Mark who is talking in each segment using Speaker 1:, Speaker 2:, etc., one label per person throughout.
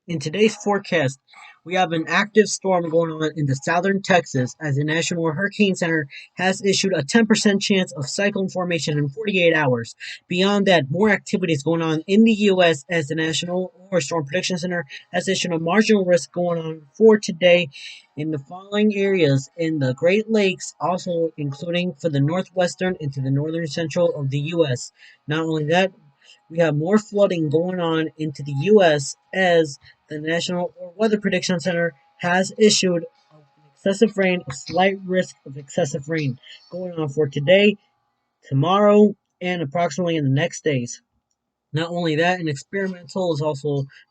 Speaker 1: In today's forecast, we have an active storm going on in the southern Texas as the National Hurricane Center has issued a 10% chance of cyclone formation in 48 hours. Beyond that, more activity is going on in the U.S. as the National Storm Prediction Center has issued a marginal risk going on for today in the following areas in the Great Lakes, also including for the northwestern into the northern central of the U.S. Not only that, we have more flooding going on into the U.S. as the National Weather Prediction Center has issued excessive rain, a slight risk of excessive rain going on for today, tomorrow, and approximately in the next days. Not only that, an experimental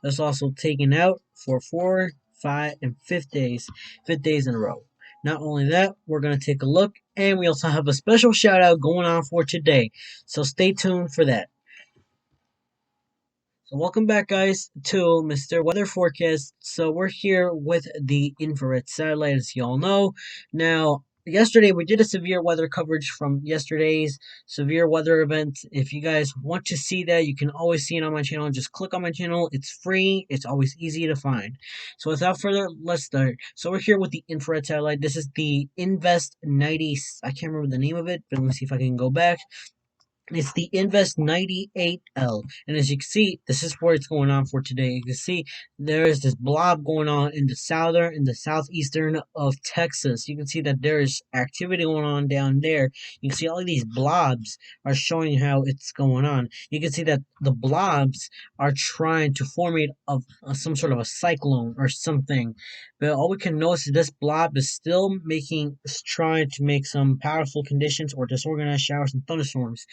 Speaker 1: is also taken out for 4, 5, and 5 days in a row. Not only that, we're gonna take a look, and we also have a special shout out going on for today. So stay tuned for that. So welcome back, guys, to Mr. Weather Forecast. So we're here with the infrared satellite, as you all know. Now, yesterday we did a severe weather coverage from yesterday's severe weather event. If you guys want to see that, you can always see it on my channel. Just click on my channel. It's free. It's always easy to find. So without further, let's start. So we're here with the infrared satellite. This is the Invest 90. I can't remember the name of it, but let me see if I can go back. It's the Invest 98L. And as you can see, this is where it's going on for today. You can see there is this blob going on in the southern and the southeastern of Texas. You can see that there is activity going on down there. You can see all of these blobs are showing how it's going on. You can see that the blobs are trying to formate of some sort of a cyclone or something. But all we can notice is this blob is trying to make some powerful conditions or disorganized showers and thunderstorms.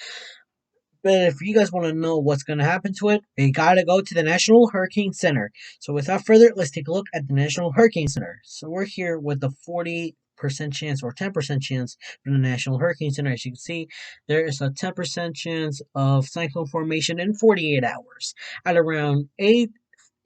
Speaker 1: But if you guys want to know what's going to happen to it, you got to go to the National Hurricane Center. So without further, let's take a look at the National Hurricane Center. So we're here with the 40% chance or 10% chance from the National Hurricane Center. As you can see, there is a 10% chance of cyclone formation in 48 hours at around 8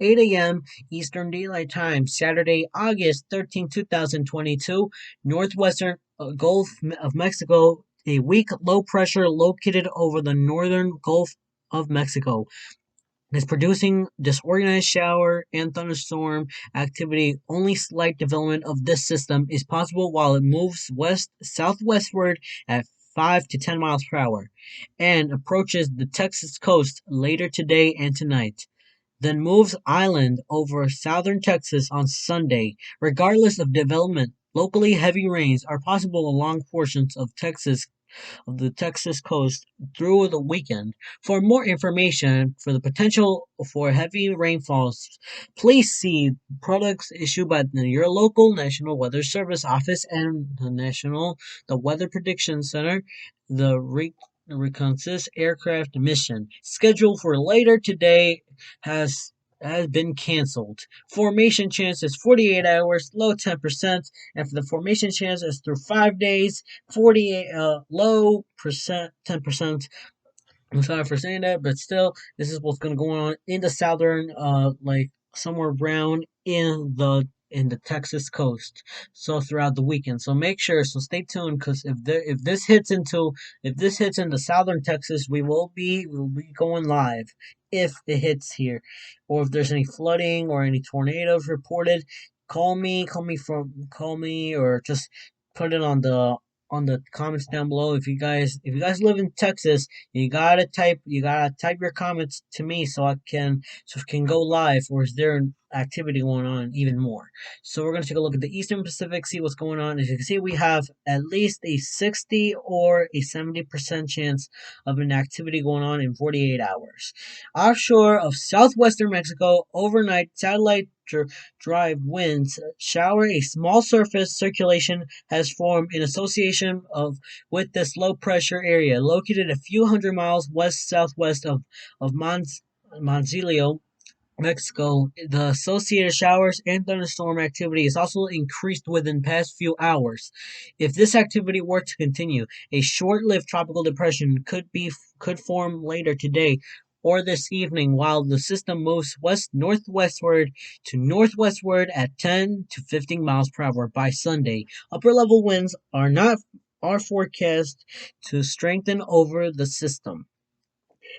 Speaker 1: a.m. Eastern Daylight Time, Saturday, August 13, 2022, northwestern Gulf of Mexico. A weak low pressure located over the northern Gulf of Mexico is producing disorganized shower and thunderstorm activity. Only slight development of this system is possible while it moves west southwestward at 5 to 10 miles per hour and approaches the Texas coast later today and tonight, then moves inland over southern Texas on Sunday. Regardless of development, locally heavy rains are possible along portions of the Texas coast through the weekend. For more information for the potential for heavy rainfalls, please see products issued by your local National Weather Service office and the Weather Prediction Center, the Reconnaissance Aircraft mission scheduled for later today has been canceled. Formation chance is 48 hours, low 10%, and for the formation chance is through 5 days, 48 low percent 10%. I'm sorry for saying that, but still, this is what's going to go on in the southern, like somewhere around in the Texas coast. So throughout the weekend, so make sure. So stay tuned because if this hits into southern Texas, we'll be going live if it hits here, or if there's any flooding or any tornadoes reported. Call me or just put it on the comments down below. If you guys live in Texas, you gotta type your comments to me so it can go live, or is there an activity going on even more. So we're gonna take a look at the Eastern Pacific, see what's going on. As you can see, we have at least a 60 or a 70% chance of an activity going on in 48 hours. Offshore of southwestern Mexico, overnight satellite drive winds shower a small surface circulation has formed in association with this low pressure area located a few hundred miles west southwest of Manzanillo, Mexico. The associated showers and thunderstorm activity is also increased within past few hours. If this activity were to continue, a short-lived tropical depression could form later today or this evening while the system moves west northwestward to northwestward at 10 to 15 miles per hour by Sunday. Upper level winds are forecast to strengthen over the system.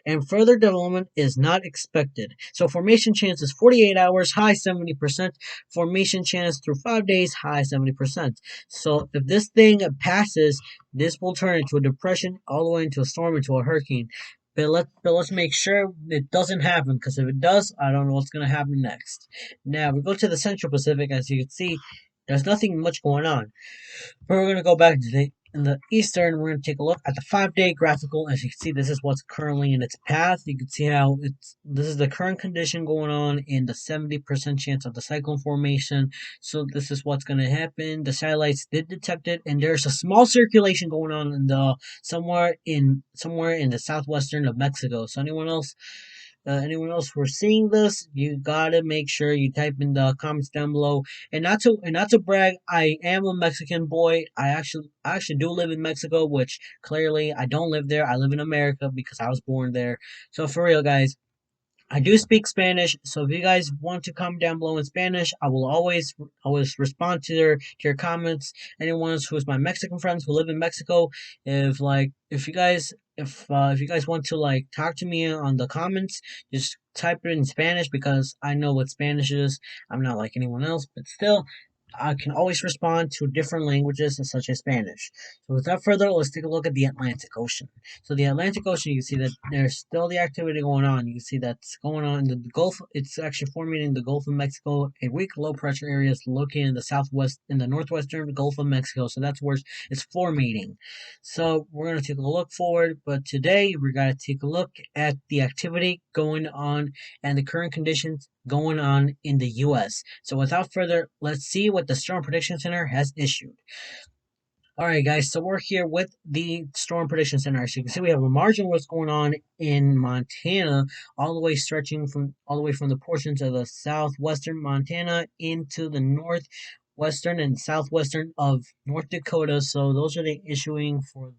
Speaker 1: and further development is not expected. So formation chance is 48 hours, high 70%. Formation chance through 5 days, high 70%. So if this thing passes, this will turn into a depression, all the way into a storm, into a hurricane. But let's make sure it doesn't happen, because if it does, I don't know what's going to happen next. Now we go to the Central Pacific. As you can see, there's nothing much going on. But we're going to go back to the eastern. We're going to take a look at the 5-day graphical. As you can see, this is what's currently in its path. You can see how this is the current condition going on in the 70% chance of the cyclone formation. So this is what's going to happen. The satellites did detect it, and there's a small circulation going on in the somewhere in the southwestern of Mexico. So anyone else who are seeing this, you gotta make sure you type in the comments down below. And not to brag, I am a Mexican boy. I actually do live in Mexico, which clearly I don't live there. I live in America because I was born there. So for real, guys, I do speak Spanish, so if you guys want to comment down below in Spanish, I will always respond to your comments. Anyone who's my Mexican friends who live in Mexico, if you guys want to talk to me on the comments, just type it in Spanish, because I know what Spanish is. I'm not like anyone else, but still, I can always respond to different languages such as Spanish. So without further, let's take a look at the Atlantic Ocean. So the Atlantic Ocean, you can see that there's still the activity going on. You can see that's going on in the Gulf. It's actually forming in the Gulf of Mexico. A weak low pressure area is located in the northwestern Gulf of Mexico. So that's where it's formating. So we're going to take a look forward. But today we're going to take a look at the activity going on and the current conditions going on in the U.S. So without further, let's see what the Storm Prediction Center has issued. Alright guys, so we're here with the Storm Prediction Center. As you can see, we have a margin of what's going on in Montana, all the way from the portions of the southwestern Montana into the northwestern and southwestern of North Dakota. So those are the issuing for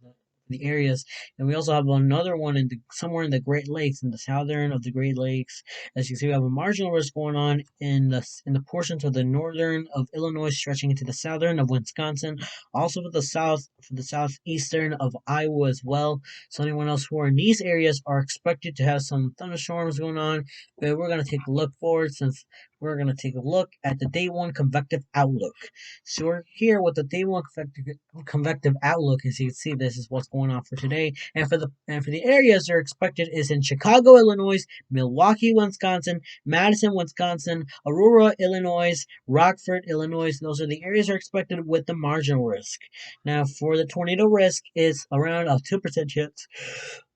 Speaker 1: the areas. And we also have another one somewhere in the Great Lakes, in the southern of the Great Lakes. As you can see, we have a marginal risk going on in the portions of the northern of Illinois, stretching into the southern of Wisconsin, also for the southeastern of Iowa as well. So anyone else who are in these areas are expected to have some thunderstorms going on. But we're going to take a look forward, since we're going to take a look at the day one convective outlook. So we're here with the day one convective outlook. As you can see, this is what's going on for today. And for the areas that are expected is in Chicago, Illinois, Milwaukee, Wisconsin, Madison, Wisconsin, Aurora, Illinois, Rockford, Illinois. Those are the areas that are expected with the marginal risk. Now, for the tornado risk, is around a 2% chance,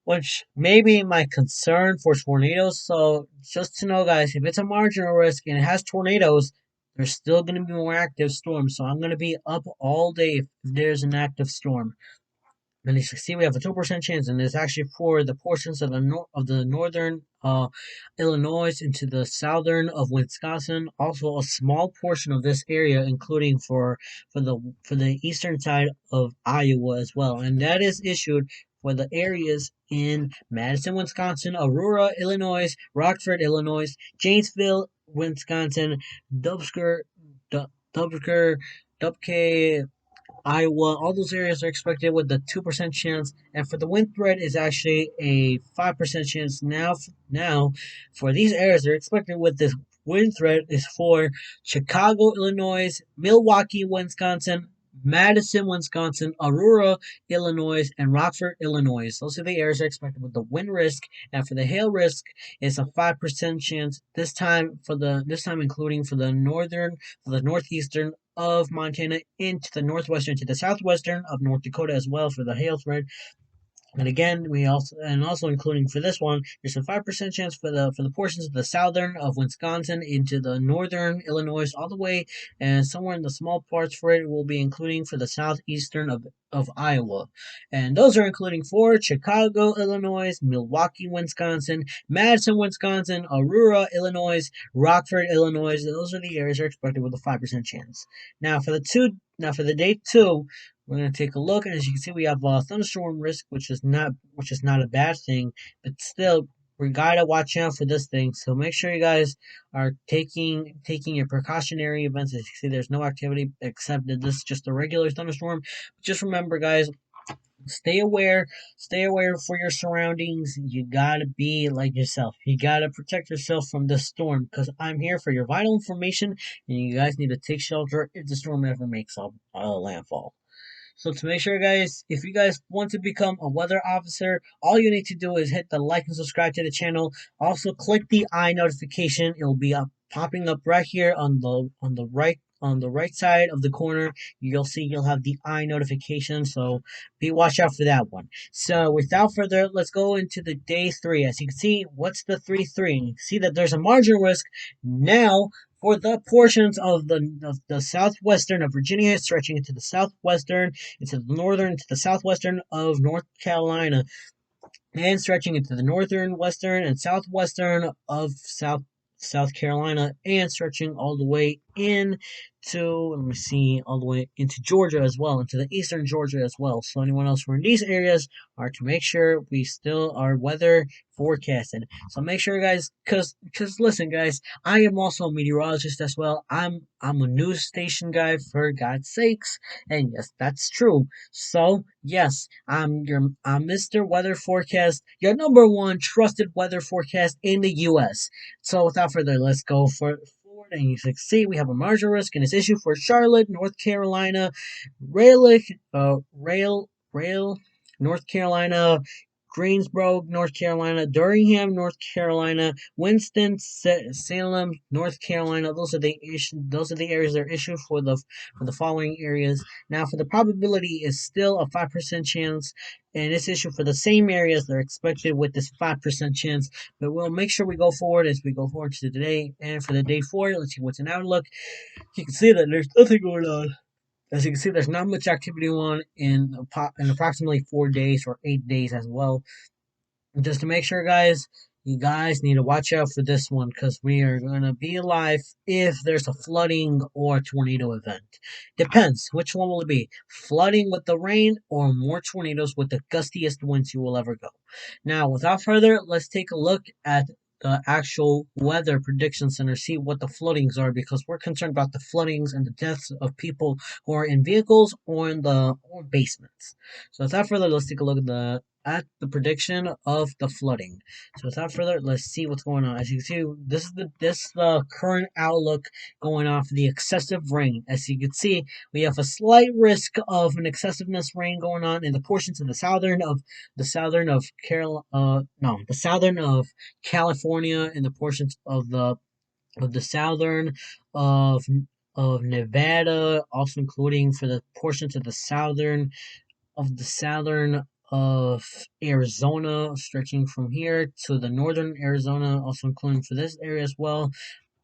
Speaker 1: which may be my concern for tornadoes. So just to know, guys, if it's a marginal risk and it has tornadoes, there's still going to be more active storms. So I'm going to be up all day if there's an active storm. And as you can see, we have a 2% chance, and it's actually for the portions of the northern Illinois into the southern of Wisconsin. Also, a small portion of this area, including for the eastern side of Iowa as well, and that is issued for the areas in Madison, Wisconsin, Aurora, Illinois, Rockford, Illinois, Janesville, Wisconsin, Dubsker, Dubke, Iowa. All those areas are expected with the 2% chance, and for the wind threat is actually a 5% chance. Now, for these areas, they're expected with this wind threat is for Chicago, Illinois, Milwaukee, Wisconsin, Madison, Wisconsin, Aurora, Illinois, and Rockford, Illinois. Those are the areas that are expected with the wind risk, and for the hail risk, it's a 5% chance. This time including for the northeastern of Montana into the northwestern to the southwestern of North Dakota as well for the hail threat. And again, also including for this one, there's a 5% chance for the portions of the southern of Wisconsin into the northern Illinois all the way, and somewhere in the small parts for it will be including for the southeastern of Iowa. And those are including for Chicago, Illinois, Milwaukee, Wisconsin, Madison, Wisconsin, Aurora, Illinois, Rockford, Illinois. Those are the areas that are expected with a 5% chance. Now for the day two, we're going to take a look, and as you can see, we have thunderstorm risk, which is not a bad thing, but still, we gotta watch out for this thing. So make sure you guys are taking your precautionary events. As you can see, there's no activity except that this is just a regular thunderstorm. Just remember, guys, Stay aware, stay aware for your surroundings. You gotta be like yourself. You gotta protect yourself from the storm because I'm here for your vital information and you guys need to take shelter if the storm ever makes a landfall. So to make sure, guys, if you guys want to become a weather officer, all you need to do is hit the like and subscribe to the channel. Also, click the I notification. It will be up, popping up right here on the right side of the corner. You'll have the I notification. So be watch out for that one. So without further, let's go into the day 3. As you can see, what's the 3-3? You can see that there's a margin risk now for the portions of the southwestern of Virginia, stretching into the southwestern, into the northern, into the southwestern of North Carolina, and stretching into the northern, western, and southwestern of South Carolina, and stretching all the way in to let me see, all the way into Georgia as well, into the eastern Georgia as well. So anyone else who are in these areas are to make sure we still are weather forecasted. So make sure, guys, because listen, guys, I am also a meteorologist as well. I'm a news station guy for God's sakes, and yes, that's true. So yes, I'm Mr. Weather Forecast, your number one trusted weather forecast in the U.S. So without further, let's go forward. And you can see we have a marginal risk, and it's issued for Charlotte, North Carolina, Rail, North Carolina, Greensboro, North Carolina, Durham, North Carolina, Winston, Salem, North Carolina. Those are the areas that are issued for the following areas. Now, for the probability is still a 5% chance, and it's issued for the same areas that are expected with this 5% chance. But we'll make sure we go forward as we go forward to today. And for the day 4, let's see what's in Outlook. You can see that there's nothing going on. As you can see, there's not much activity on in approximately 4 days or 8 days as well. Just to make sure, guys, you guys need to watch out for this one because we are going to be alive if there's a flooding or a tornado event. Depends. Which one will it be? Flooding with the rain or more tornadoes with the gustiest winds you will ever go? Now, without further, let's take a look at the actual weather prediction center, see what the floodings are because we're concerned about the floodings and the deaths of people who are in vehicles or in the or basements. So without further, let's take a look at the prediction of the flooding. So without further, let's see what's going on. As you can see, this is the current outlook going on for the excessive rain. As you can see, we have a slight risk of an excessiveness rain going on in the portions of the southern of the southern of California and the portions of the southern of Nevada, also including for the portions of the southern of Arizona, stretching from here to the northern Arizona, also including for this area as well,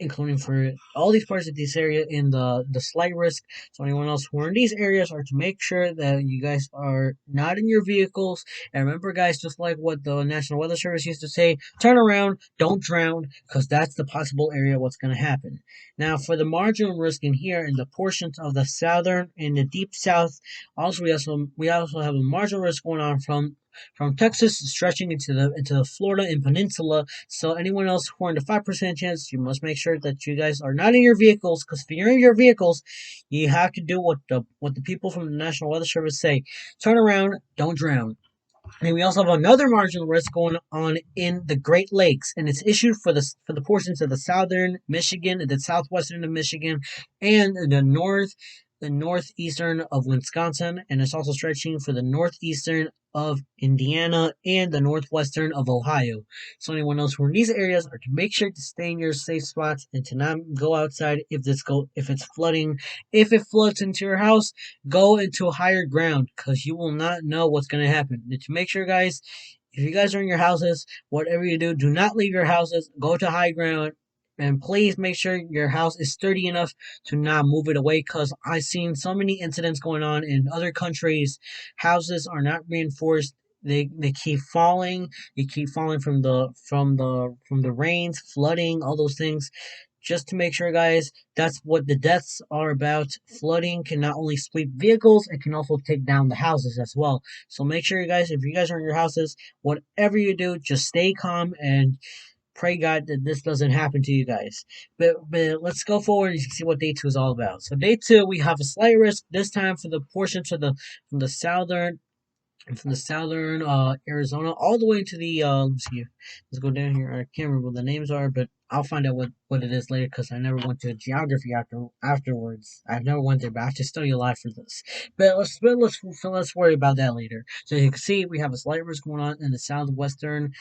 Speaker 1: including for all these parts of this area in the slight risk. So anyone else who are in these areas are to make sure that you guys are not in your vehicles. And remember, guys, just like what the National Weather Service used to say, turn around, don't drown, because that's the possible area what's going to happen. Now, for the marginal risk in here, in the portions of the southern and the deep south, we also have a marginal risk going on from Texas stretching into the Florida and Peninsula. So anyone else who are in the 5% chance, you must make sure that you guys are not in your vehicles, because if you're in your vehicles, you have to do what the people from the National Weather Service say: turn around, don't drown. And we also have another marginal risk going on in the Great Lakes, and it's issued for the portions of the southern Michigan, the southwestern of Michigan, and the northeastern of Wisconsin, and it's also stretching for the northeastern of Indiana and the northwestern of Ohio. So anyone else who are in these areas are to make sure to stay in your safe spots and to not go outside if it's flooding. If it floods into your house, go into higher ground because you will not know what's going to happen. And to make sure, guys, if you guys are in your houses, whatever you do, do not leave your houses. Go to high ground. And please make sure your house is sturdy enough to not move it away because I've seen so many incidents going on in other countries. Houses are not reinforced. They keep falling. They keep falling from the rains, flooding, all those things. Just to make sure, guys, that's what the deaths are about. Flooding can not only sweep vehicles, it can also take down the houses as well. So make sure, you guys, if you guys are in your houses, whatever you do, just stay calm and pray God that this doesn't happen to you guys. But let's go forward and see what day 2 is all about. So day 2, we have a slight risk this time for the portion from the southern and from the southern Arizona all the way to the let's see, let's go down here. I can't remember what the names are, but I'll find out what it is later because I never went to geography afterwards. I've never went there, but I have to study a lot for this. But let's worry about that later. So you can see we have a slight risk going on in the southwestern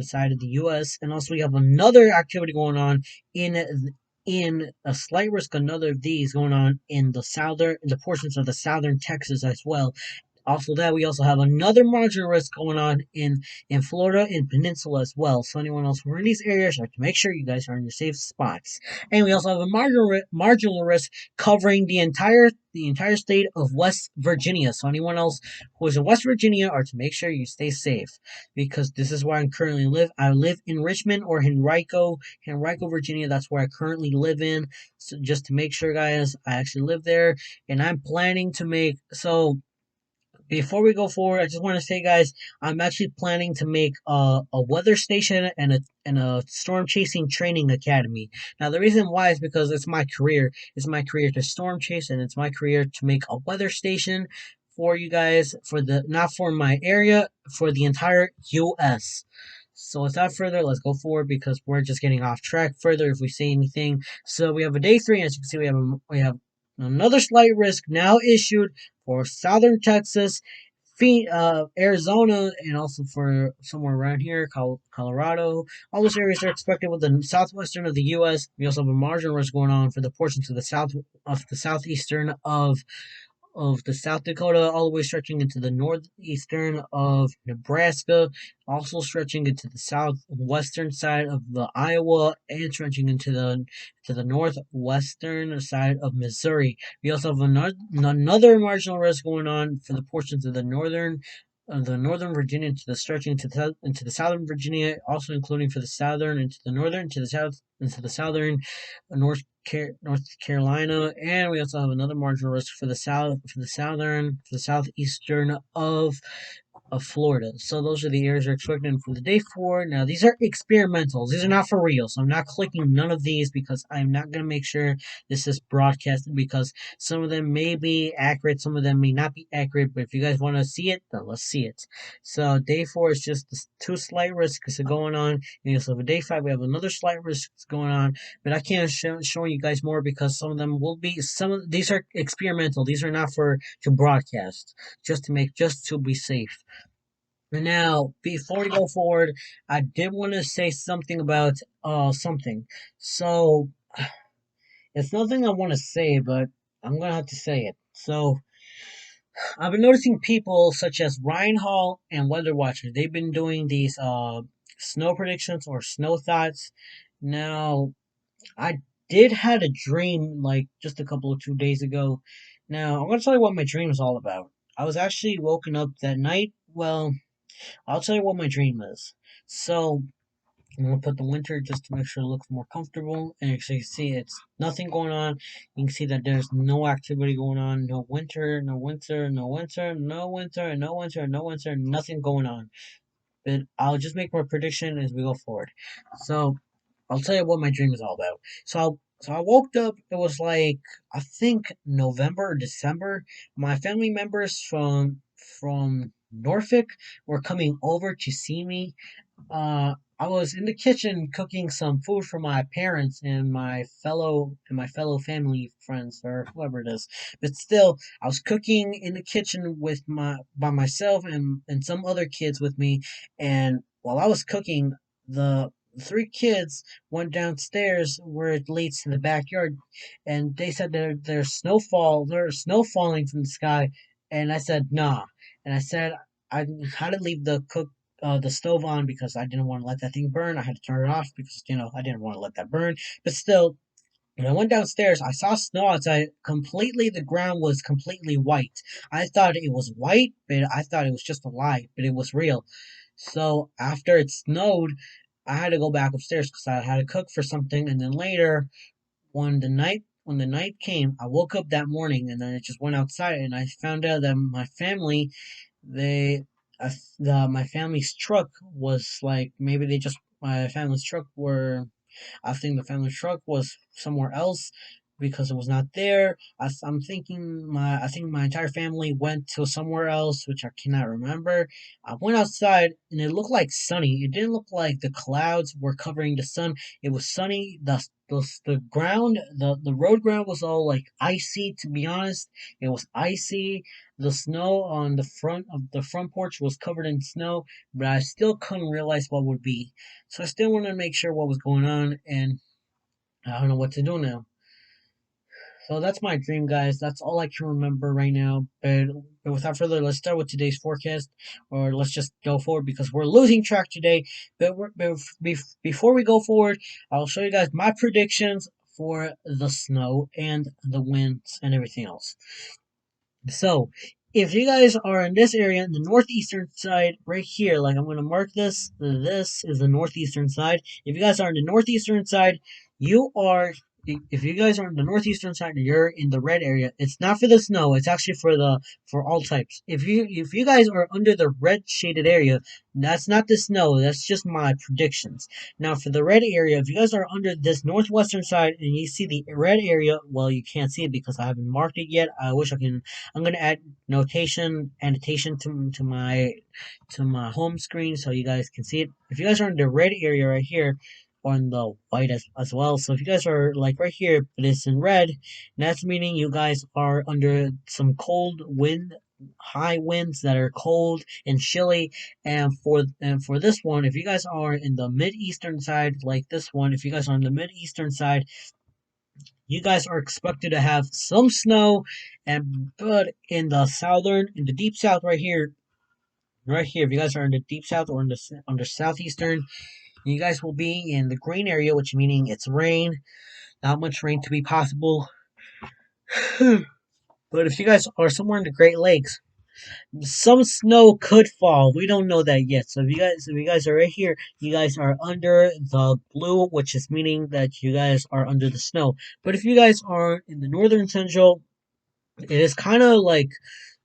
Speaker 1: side of the U.S. and also we have another activity going on in a slight risk, another of these going on in the portions of the southern Texas as well. Also, that we also have another marginal risk going on in Florida and Peninsula as well. So anyone else who are in these areas, have to make sure you guys are in your safe spots. And we also have a marginal risk covering the entire state of West Virginia. So anyone else who is in West Virginia are to make sure you stay safe because this is where I currently live. I live in Richmond or Henrico, Virginia. That's where I currently live in. So just to make sure, guys, I actually live there, and I'm planning to make so before we go forward, I just want to say, guys, I'm actually planning to make a weather station and a storm chasing training academy. Now, the reason why is because it's my career. It's my career to storm chase, and it's my career to make a weather station for you guys for the not for my area, for the entire U.S. So without further, let's go forward because we're just getting off track further if we say anything. So we have a day three, as you can see, we have another slight risk now issued for southern Texas, Arizona, and also for somewhere around here, Colorado. All those areas are expected with the southwestern of the U.S. We also have a marginal risk going on for the portions of the southeastern of the South Dakota, all the way stretching into the northeastern of Nebraska, also stretching into the southwestern side of the Iowa, and stretching into the northwestern side of Missouri. We also have another marginal risk going on for the portions of the northern Virginia into the stretching into the southern Virginia, also including for the southern into the northern to the south into the southern North Carolina, and we also have another marginal risk for the southeastern of Florida. So those are the areas we're expecting for the day four. Now these are experimentals. These are not for real. So I'm not clicking none of these because I'm not gonna make sure this is broadcasted because some of them may be accurate, some of them may not be accurate. But if you guys want to see it, then let's see it. So day four is just the two slight risks going on. And so for day five, we have another slight risk going on. But I can't showing you guys more because some of them will be some of these are experimental. These are not for to broadcast. Just to be safe. Now, before we go forward, I did want to say something about something. So it's nothing I want to say, but I'm gonna have to say it. So I've been noticing people such as Ryan Hall and Weather Watchers. They've been doing these snow predictions or snow thoughts. Now, I did had a dream like just a couple of 2 days ago. Now, I'm gonna tell you what my dream is all about. I was actually woken up that night. Well, I'll tell you what my dream is. So I'm gonna put the winter just to make sure it looks more comfortable. And as you can see, it's nothing going on. You can see that there's no activity going on. No winter, no winter, no winter, no winter, no winter, no winter, nothing going on. But I'll just make my prediction as we go forward. So I'll tell you what my dream is all about. So I woke up. It was like I think November or December. My family members from Norfolk were coming over to see me. I was in the kitchen cooking some food for my parents and my fellow family friends or whoever it is. But still, I was cooking in the kitchen with my by myself and some other kids with me. And while I was cooking, the three kids went downstairs where it leads to the backyard, and they said there's snow falling from the sky. And I said nah, and I said I had to leave the stove on because I didn't want to let that thing burn. I had to turn it off because I didn't want to let that burn. But still, when I went downstairs, I saw snow outside. Completely, the ground was completely white. I thought it was white, but I thought it was just a lie, but it was real. So after it snowed, I had to go back upstairs because I had to cook for something. And then later, when the night came, I woke up that morning and then I just went outside and I found out that they my family's truck was like maybe they just my family's truck were I think the family's truck was somewhere else, because it was not there. I'm thinking I think my entire family went to somewhere else, which I cannot remember. I went outside and it looked like sunny. It didn't look like the clouds were covering the sun. It was sunny. The ground, the road ground was all like icy. To be honest, it was icy. The snow on the front of the front porch was covered in snow, but I still couldn't realize what would be. So I still wanted to make sure what was going on, and I don't know what to do now. So that's my dream, guys. That's all I can remember right now. But without further, let's start with today's forecast, or let's just go forward because we're losing track today. Before we go forward, I'll show you guys my predictions for the snow and the winds and everything else. So, if you guys are in this area, in the northeastern side, right here, like I'm going to mark this, this is the northeastern side. If you guys are in the northeastern side, you are, if you guys are in the northeastern side, you're in the red area. It's not for the snow, it's actually for all types. If you guys are under the red shaded area, that's not the snow, that's just my predictions. Now, for the red area, if you guys are under this northwestern side and you see the red area, well, you can't see it because I haven't marked it yet. I wish I can. I'm gonna add annotation to my home screen so you guys can see it. If you guys are in the red area right here, or in the white as well. So if you guys are like right here, but it's in red, that's meaning you guys are under some cold wind, high winds that are cold and chilly. And for this one, if you guys are in the mid eastern side, like this one, if you guys are on the mid eastern side, you guys are expected to have some snow, but in the deep south right here, if you guys are in the deep south or in the under southeastern, you guys will be in the green area, which meaning it's rain, not much rain to be possible. But if you guys are somewhere in the Great Lakes, some snow could fall. We don't know that yet. So if you guys are right here, you guys are under the blue, which is meaning that you guys are under the snow. But if you guys are in the northern central, it is kind of like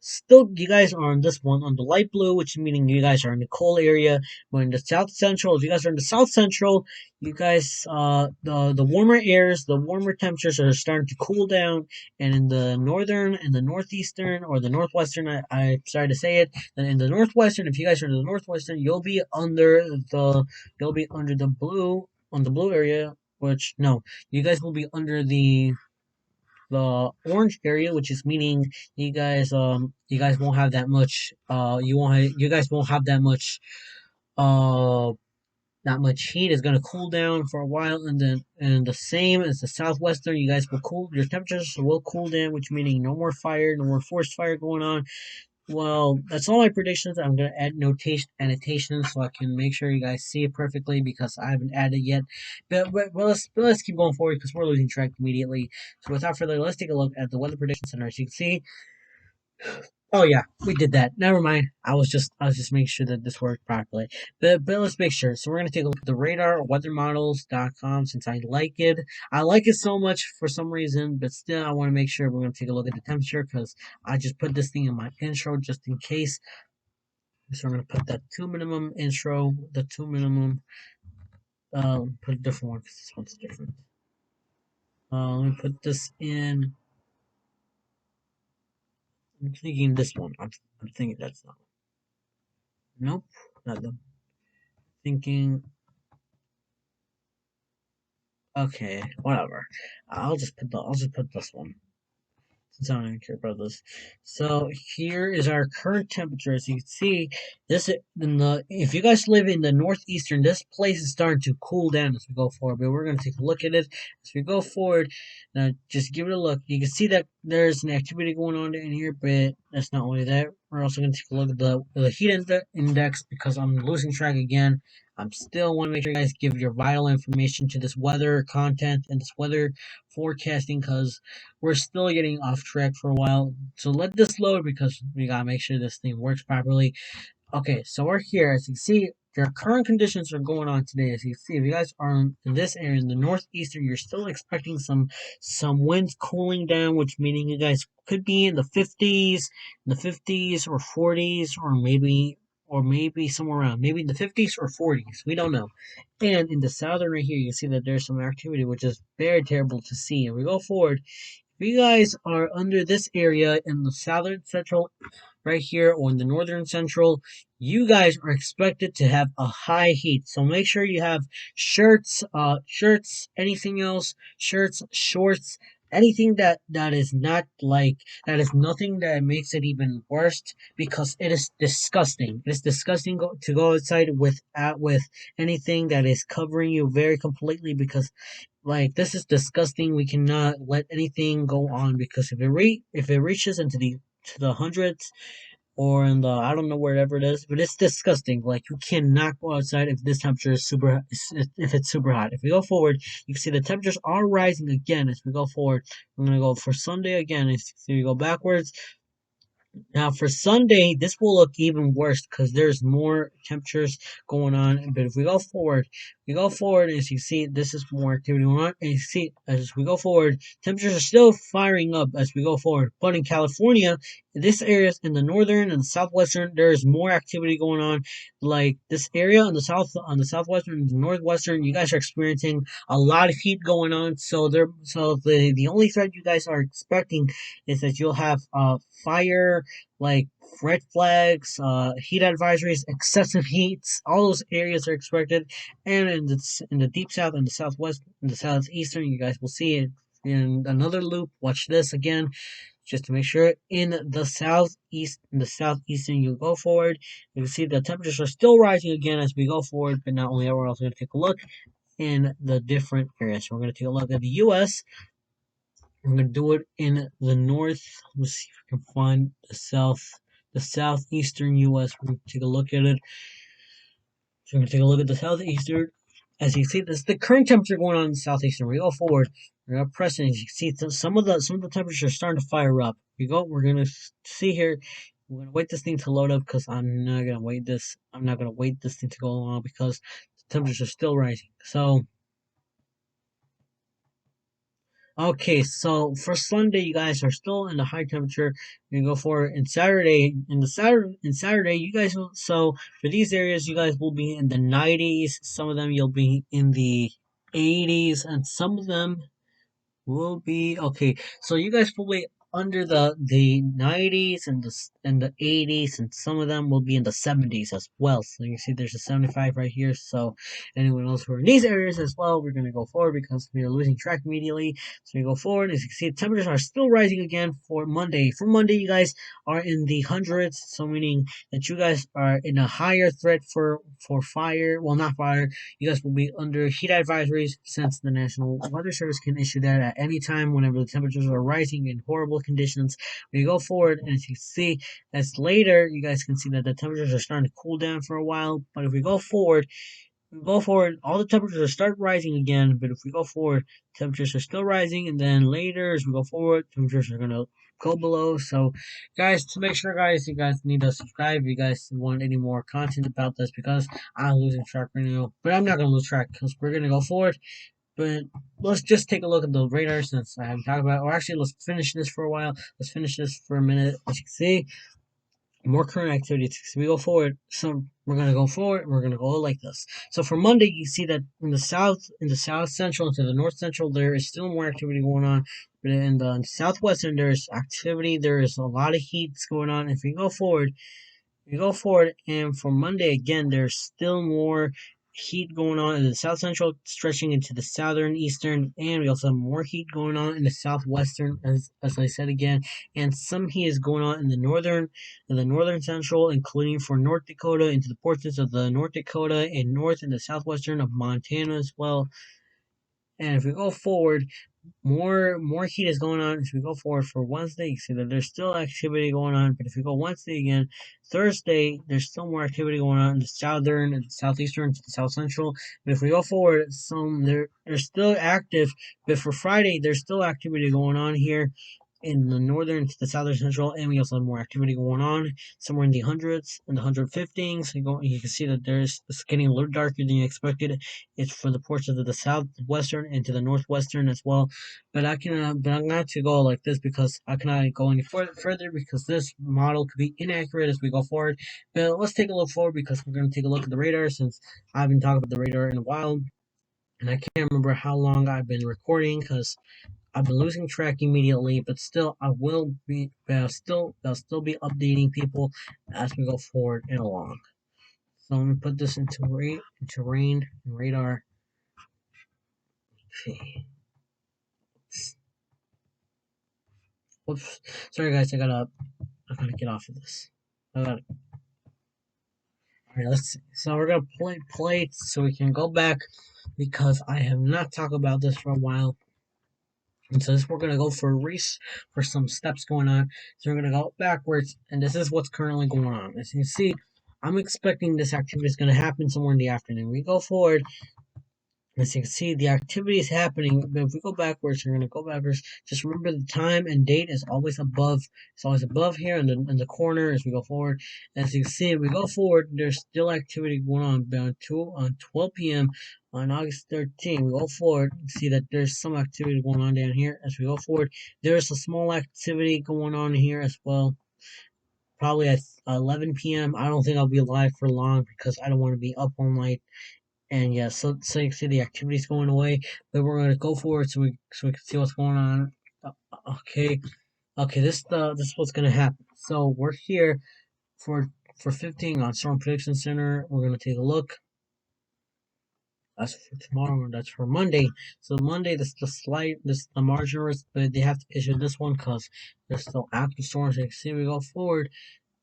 Speaker 1: still you guys are on this one on the light blue, which meaning you guys are in the cold area. But in the south central, if you guys are in the south central, you guys the warmer airs, the warmer temperatures are starting to cool down. And in the northern and the northeastern or the northwestern, I sorry to say it, then in the northwestern, if you guys are in the northwestern, you'll be under the blue on the blue area. Which no, you guys will be under the orange area, which is meaning you guys won't have that much you guys won't have uh that much heat. Is gonna cool down for a while, and the same as the southwestern, you guys will cool your temperatures will cool down, which meaning no more fire, no more forest fire going on. Well, that's all my predictions. I'm gonna add annotations so I can make sure you guys see it perfectly because I haven't added yet. But let's keep going forward because we're losing track immediately. So without further ado, let's take a look at the weather prediction center. As you can see, oh yeah, we did that. Never mind. I was just making sure that this worked properly. But let's make sure. So we're gonna take a look at the radar weathermodels.com since I like it. I like it so much for some reason, but still I want to make sure we're gonna take a look at the temperature because I just put this thing in my intro just in case. So I'm gonna put that two minimum intro, the two minimum. Put a different one because this one's different. Let me put this in. I'm thinking this one. I'm thinking that's not. Nope, not them. Thinking. Okay, whatever. I'll just put this one. Since I don't even care about this. So here is our current temperature. As you can see, if you guys live in the northeastern, this place is starting to cool down as we go forward. But we're gonna take a look at it as we go forward. Now, just give it a look. You can see that there's an activity going on in here, but that's not only that. We're also gonna take a look at the heat index because I'm losing track again. I'm still want to make sure you guys give your vital information to this weather content and this weather forecasting because we're still getting off track for a while. So let this load because we gotta make sure this thing works properly. Okay, so we're here. As you can see, your current conditions are going on today. As you can see, if you guys are in this area in the northeastern, you're still expecting some winds cooling down, which meaning you guys could be in the 50s or 40s, or or maybe somewhere around, maybe in the 50s or 40s. We don't know. And in the southern right here, you can see that there's some activity, which is very terrible to see. And we go forward. If you guys are under this area in the southern central right here or in the northern central, you guys are expected to have a high heat. So make sure you have shirts, anything else, shirts, shorts, anything that is not like that is nothing that makes it even worse because it is disgusting. It is disgusting to go outside with anything that is covering you very completely because like this is disgusting. We cannot let anything go on because if it reaches into the to the hundreds or in the I don't know wherever it is, but it's disgusting. Like you cannot go outside if this temperature is if it's super hot. If we go forward, you can see the temperatures are rising again as we go forward. We're gonna go for Sunday again. If we go backwards, now for Sunday, this will look even worse because there's more temperatures going on. But if we go forward, as you see, this is more activity going on. And you see, as we go forward, temperatures are still firing up as we go forward. But in California, this area in the northern and the southwestern, there is more activity going on. Like this area on the southwestern and the northwestern, you guys are experiencing a lot of heat going on. So the only threat you guys are expecting is that you'll have fire like red flags, heat advisories, excessive heats. All those areas are expected, and in the deep south and the southwest and the southeastern, you guys will see it in another loop. Watch this again, just to make sure. In the southeastern, you go forward. You can see the temperatures are still rising again as we go forward, but not only that, we're also going to take a look in the different areas. So we're going to take a look at the U.S. I'm gonna do it in the north. Let's see if I can find the southeastern U.S. We're gonna take a look at it. So we're gonna take a look at the southeastern. As you see, this is the current temperature going on in the southeastern. We go forward. We're gonna press it. As you can see, some of the temperatures are starting to fire up. We're gonna see here. We're gonna wait this thing to load up because I'm not gonna wait this. I'm not gonna wait this thing to go on because the temperatures are still rising. So. Okay, so for Sunday, you guys are still in the high temperature. We go for it. And Saturday, you guys will. So for these areas, you guys will be in the 90s. Some of them you'll be in the 80s, and some of them will be okay. So you guys will be under the 90s and the 80s, and some of them will be in the 70s as well. So you see, there's a 75 right here. So anyone else who are in these areas as well, we're gonna go forward because we are losing track immediately. So we go forward. As you can see, temperatures are still rising again for Monday. For Monday, you guys are in the hundreds. So meaning that you guys are in a higher threat for fire. Well, not fire. You guys will be under heat advisories since the National Weather Service can issue that at any time whenever the temperatures are rising in horrible conditions. We go forward, and as you see, as later, you guys can see that the temperatures are starting to cool down for a while. But if we go forward, all the temperatures are start rising again. But if we go forward, temperatures are still rising, and then later, as we go forward, temperatures are gonna go below. So, guys, to make sure, guys, you guys need to subscribe if you guys want any more content about this because I'm losing track right now. But I'm not gonna lose track because we're gonna go forward. But let's just take a look at the radar since I haven't talked about it. Or actually, let's finish this for a while. Let's finish this for a minute. As you can see, more current activity. So we go forward. So we're gonna go forward. We're gonna go like this. So for Monday, you see that in the south central, and to the north central, there is still more activity going on. But in the southwestern, there's activity. There is a lot of heat going on. If we go forward, and for Monday again, there's still more heat going on in the south central, stretching into the southern, eastern, and we also have more heat going on in the southwestern, as I said again, and some heat is going on in the northern central, including for North Dakota, into the portions of the North Dakota and north and the southwestern of Montana as well. And if we go forward, more heat is going on as we go forward for Wednesday. You see that there's still activity going on, but if we go Wednesday again, Thursday, there's still more activity going on in the southern and southeastern to the south central. But if we go forward, they're still active, but for Friday, there's still activity going on here. in the northern to the southern central, and we also have more activity going on somewhere in the hundreds and the 115s. So you can see that it's getting a little darker than you expected. It's for the portions of the southwestern and to the northwestern as well. But but I'm going to go like this because I cannot go any further because this model could be inaccurate as we go forward. But let's take a look forward because we're going to take a look at the radar since I haven't talked about the radar in a while. And I can't remember how long I've been recording because I've been losing track immediately, but still, I'll still be updating people as we go forward and along. So I'm gonna put this into rain and radar. Okay. Whoops. Sorry guys, I gotta get off of this. Alright, let's see. So we're gonna play so we can go back because I have not talked about this for a while. And so we're going to go for a race for some steps going on. So we're going to go backwards, and this is what's currently going on. As you can see, I'm expecting this activity is going to happen somewhere in the afternoon. We go forward, as you can see, the activity is happening, but if we go backwards, we're going to go backwards. Just remember the time and date is always above. It's always above here in the corner as we go forward. As you can see, if we go forward, there's still activity going on 12 p.m. on August 13th. We go forward, you see that there's some activity going on down here. As we go forward, there's a small activity going on here as well. Probably at 11 p.m. I don't think I'll be live for long because I don't want to be up all night. And yeah, so you can see the activity's going away, but we're gonna go forward so we can see what's going on. Okay, this is what's gonna happen. So we're here for 15 on Storm Prediction Center. We're gonna take a look. That's for tomorrow. That's for Monday. So Monday, this the margin risk, but they have to issue this one because there's still active storms. So you can see we go forward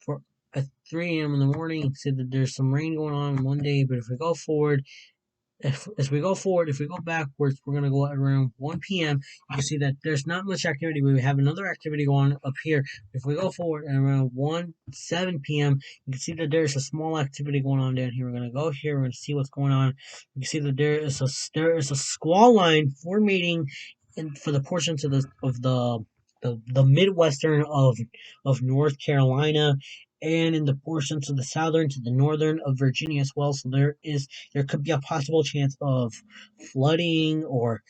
Speaker 1: for at 3 a.m. in the morning. You can see that there's some rain going on Monday, but if we go forward. As we go forward, if we go backwards, we're going to go at around 1 p.m. You can see that there's not much activity, but we have another activity going up here. If we go forward at around 7 p.m., you can see that there's a small activity going on down here. We're going to go here. We're going to see what's going on. You can see that there is a squall line formating for the portions of the Midwestern of North Carolina and in the portions of the southern to the northern of Virginia as well. So there could be a possible chance of flooding or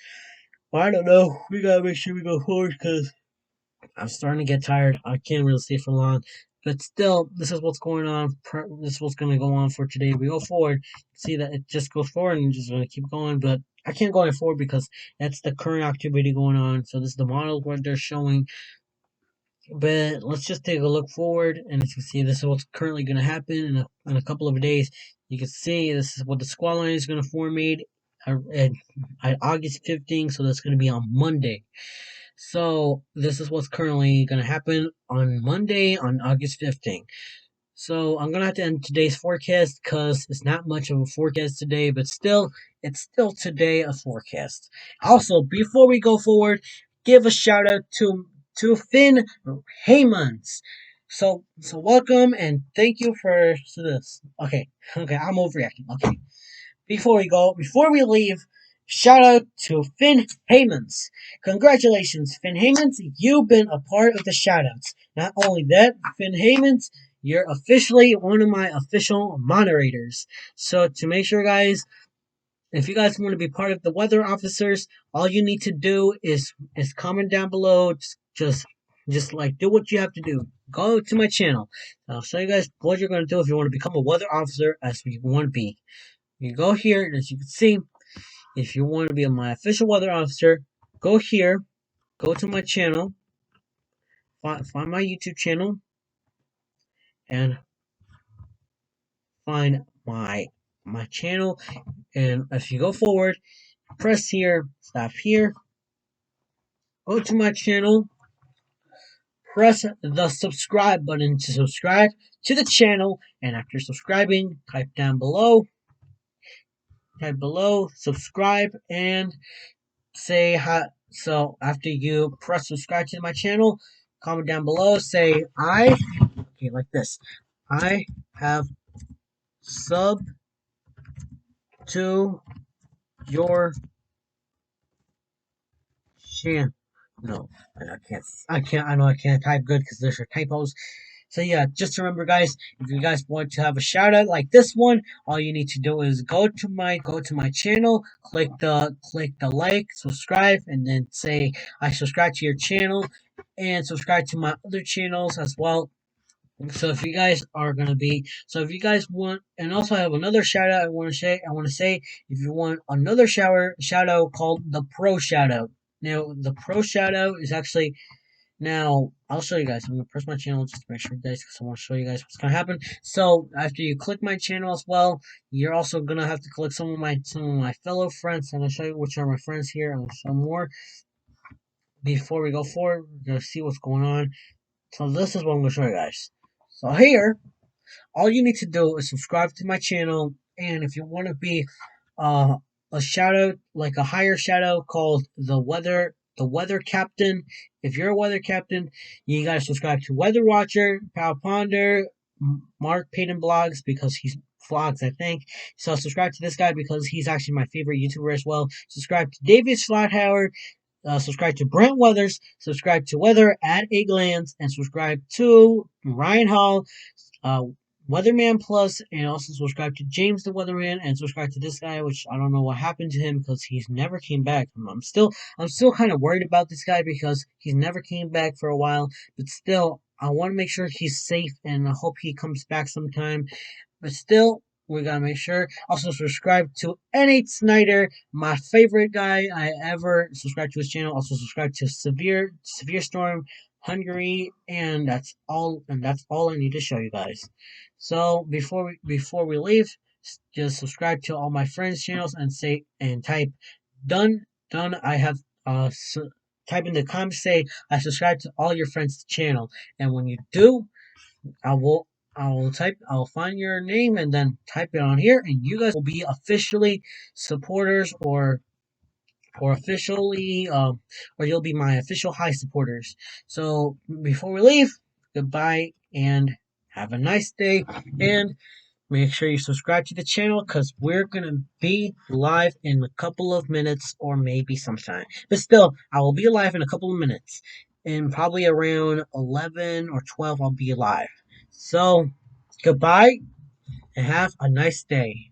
Speaker 1: I don't know. We gotta make sure we go forward because I'm starting to get tired. I can't really stay for long. But still, this is what's going on. This is what's going to go on for today. We go forward. See that it just goes forward and just going to keep going. But I can't go forward because that's the current activity going on. So this is the model what they're showing. But let's just take a look forward, and as you can see, this is what's currently going to happen in a couple of days. You can see this is what the squall line is going to formate at August 15th, so that's going to be on Monday. So this is what's currently going to happen on Monday on August 15th. So I'm gonna have to end today's forecast because it's not much of a forecast today, but it's still today a forecast. Also, before we go forward, give a shout out to Finn Haymans. So welcome and thank you for this. Okay, I'm overreacting. Okay, before we leave, shout out to Finn Haymans. Congratulations, Finn Haymans. You've been a part of the shoutouts. Not only that, Finn Haymans, you're officially one of my official moderators. So to make sure, guys, if you guys want to be part of the weather officers, all you need to do is comment down below. Just like do what you have to do. Go to my channel. I'll show you guys what you're gonna do if you want to become a weather officer as you want to be. You go here, and as you can see, if you want to be my official weather officer, go here, go to my channel, find my YouTube channel, and find my channel. And if you go forward, press here, stop here, go to my channel, press the subscribe button to subscribe to the channel, and after subscribing, type below, subscribe, and say hi. So after you press subscribe to my channel, comment down below, say like this. I have sub to your channel. No, I can't. I can't. I know I can't type good because there's your typos. So yeah, just remember, guys, if you guys want to have a shout out like this one, all you need to do is go to my channel, click the like, subscribe, and then say I subscribe to your channel, and subscribe to my other channels as well. So if you guys are gonna be, so if you guys want, and also I have another shout out I want to say, if you want another shout out called the Pro Shout Out. Now the Pro Shout Out is actually, now I'll show you guys. I'm gonna press my channel just to make sure you guys, because I want to show you guys what's gonna happen. So after you click my channel as well, you're also gonna have to click some of my fellow friends. I'm gonna show you which are my friends here. I'm gonna show more before we go forward. We're gonna see what's going on. So this is what I'm gonna show you guys. So here, all you need to do is subscribe to my channel, and if you want to be uh, a shout out, like a higher shout out called the weather captain. If you're a weather captain, you gotta subscribe to Weather Watcher, Pal Ponder, Mark Payton Blogs because he's vlogs, I think. So subscribe to this guy because he's actually my favorite YouTuber as well. Subscribe to David Schlotthauer. Subscribe to Brent Weathers. Subscribe to Weather at Egglands, and subscribe to Ryan Hall, uh, Weatherman Plus, and also subscribe to James the Weatherman, and subscribe to this guy, which I don't know what happened to him because he's never came back. I'm still kind of worried about this guy because he's never came back for a while, but still, I want to make sure he's safe, and I hope he comes back sometime. But still, we gotta make sure. Also, subscribe to NH Snyder, my favorite guy I ever subscribed to his channel. Also, subscribe to Severe Storm Hungary, and that's all. And that's all I need to show you guys. So before we leave, just subscribe to all my friends' channels and say and type done. I have type in the comments, say I subscribe to all your friends' channel, and when you do, I will I'll find your name and then type it on here, and you guys will be officially supporters, or officially or you'll be my official high supporters. So before we leave, goodbye and have a nice day, and make sure you subscribe to the channel because we're gonna be live in a couple of minutes, or maybe sometime. But still, I will be live in a couple of minutes. And probably around 11 or 12, I'll be live. So, goodbye and have a nice day.